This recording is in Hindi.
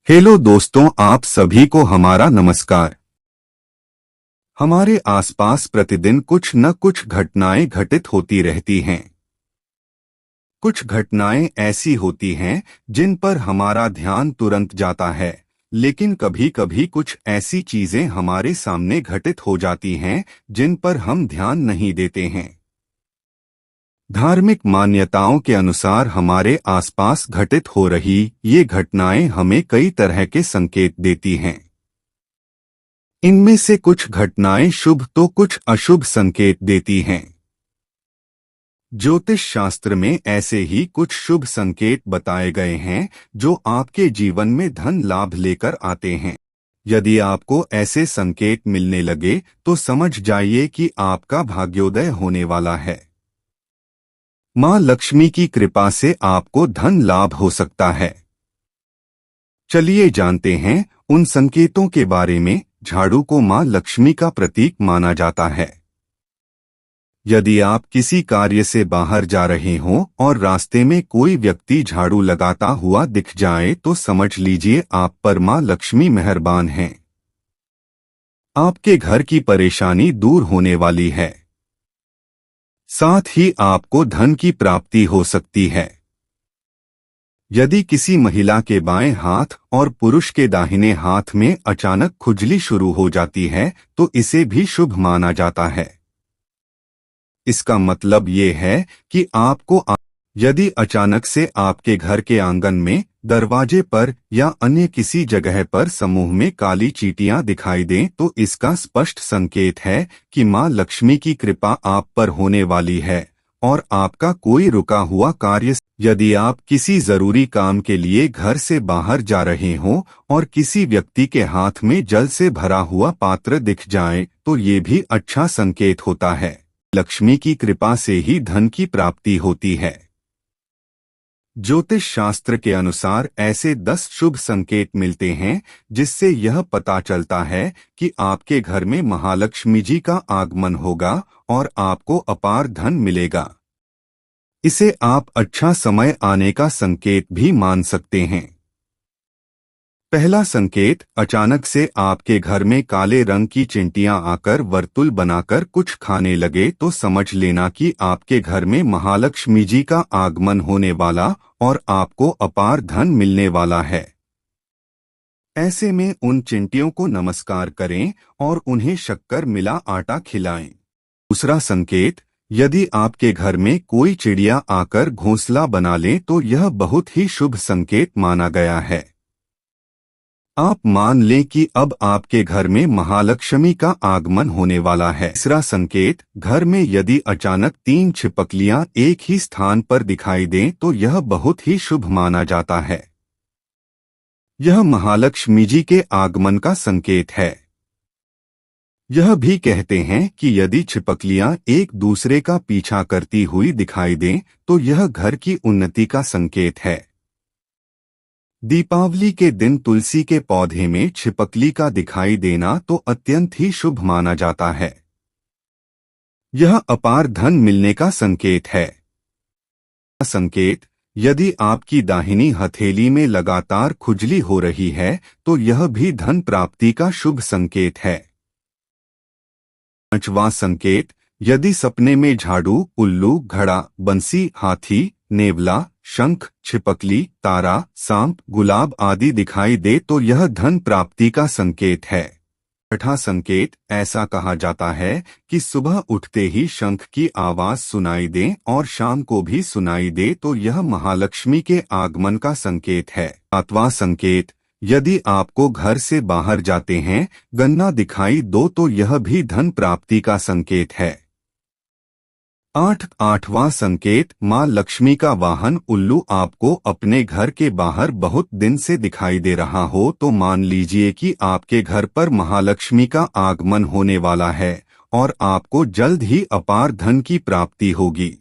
हेलो दोस्तों, आप सभी को हमारा नमस्कार। हमारे आसपास प्रतिदिन कुछ न कुछ घटनाएं घटित होती रहती हैं। कुछ घटनाएं ऐसी होती हैं जिन पर हमारा ध्यान तुरंत जाता है, लेकिन कभी कभी कुछ ऐसी चीजें हमारे सामने घटित हो जाती हैं जिन पर हम ध्यान नहीं देते हैं। धार्मिक मान्यताओं के अनुसार हमारे आसपास घटित हो रही ये घटनाएं हमें कई तरह के संकेत देती हैं। इनमें से कुछ घटनाएं शुभ तो कुछ अशुभ संकेत देती हैं। ज्योतिष शास्त्र में ऐसे ही कुछ शुभ संकेत बताए गए हैं जो आपके जीवन में धन लाभ लेकर आते हैं। यदि आपको ऐसे संकेत मिलने लगे तो समझ जाइए कि आपका भाग्योदय होने वाला है। मां लक्ष्मी की कृपा से आपको धन लाभ हो सकता है। चलिए जानते हैं उन संकेतों के बारे में। झाड़ू को मां लक्ष्मी का प्रतीक माना जाता है। यदि आप किसी कार्य से बाहर जा रहे हों और रास्ते में कोई व्यक्ति झाड़ू लगाता हुआ दिख जाए तो समझ लीजिए आप पर मां लक्ष्मी मेहरबान हैं। आपके घर की परेशानी दूर होने वाली है। साथ ही आपको धन की प्राप्ति हो सकती है। यदि किसी महिला के बाएं हाथ और पुरुष के दाहिने हाथ में अचानक खुजली शुरू हो जाती है तो इसे भी शुभ माना जाता है। इसका मतलब ये है कि यदि अचानक से आपके घर के आंगन में, दरवाजे पर या अन्य किसी जगह पर समूह में काली चींटियां दिखाई दें तो इसका स्पष्ट संकेत है कि मां लक्ष्मी की कृपा आप पर होने वाली है और आपका कोई रुका हुआ कार्य। यदि आप किसी जरूरी काम के लिए घर से बाहर जा रहे हों और किसी व्यक्ति के हाथ में जल से भरा हुआ पात्र दिख जाए तो ये भी अच्छा संकेत होता है। लक्ष्मी की कृपा से ही धन की प्राप्ति होती है। ज्योतिष शास्त्र के अनुसार ऐसे 10 शुभ संकेत मिलते हैं जिससे यह पता चलता है कि आपके घर में महालक्ष्मी जी का आगमन होगा और आपको अपार धन मिलेगा। इसे आप अच्छा समय आने का संकेत भी मान सकते हैं। पहला संकेत, अचानक से आपके घर में काले रंग की चिंटियां आकर वर्तुल बनाकर कुछ खाने लगे तो समझ लेना कि आपके घर में महालक्ष्मी जी का आगमन होने वाला और आपको अपार धन मिलने वाला है। ऐसे में उन चिंटियों को नमस्कार करें और उन्हें शक्कर मिला आटा खिलाएं। दूसरा संकेत, यदि आपके घर में कोई चिड़िया आकर घोंसला बना ले तो यह बहुत ही शुभ संकेत माना गया है। आप मान लें कि अब आपके घर में महालक्ष्मी का आगमन होने वाला है। तीसरा संकेत, घर में यदि अचानक 3 छिपकलियां एक ही स्थान पर दिखाई दें तो यह बहुत ही शुभ माना जाता है। यह महालक्ष्मी जी के आगमन का संकेत है। यह भी कहते हैं कि यदि छिपकलियां एक दूसरे का पीछा करती हुई दिखाई दें तो यह घर की उन्नति का संकेत है। दीपावली के दिन तुलसी के पौधे में छिपकली का दिखाई देना तो अत्यंत ही शुभ माना जाता है। यह अपार धन मिलने का संकेत है। संकेत, यदि आपकी दाहिनी हथेली में लगातार खुजली हो रही है तो यह भी धन प्राप्ति का शुभ संकेत है। पांचवां संकेत, यदि सपने में झाड़ू, उल्लू, घड़ा, बंसी, हाथी, नेवला, शंख, छिपकली, तारा, सांप, गुलाब आदि दिखाई दे तो यह धन प्राप्ति का संकेत है। छठा संकेत, ऐसा कहा जाता है कि सुबह उठते ही शंख की आवाज सुनाई दे और शाम को भी सुनाई दे तो यह महालक्ष्मी के आगमन का संकेत है। सातवां संकेत, यदि आपको घर से बाहर जाते हैं गन्ना दिखाई दो तो यह भी धन प्राप्ति का संकेत है। आठवां संकेत, मां लक्ष्मी का वाहन उल्लू आपको अपने घर के बाहर बहुत दिन से दिखाई दे रहा हो तो मान लीजिए कि आपके घर पर महालक्ष्मी का आगमन होने वाला है और आपको जल्द ही अपार धन की प्राप्ति होगी।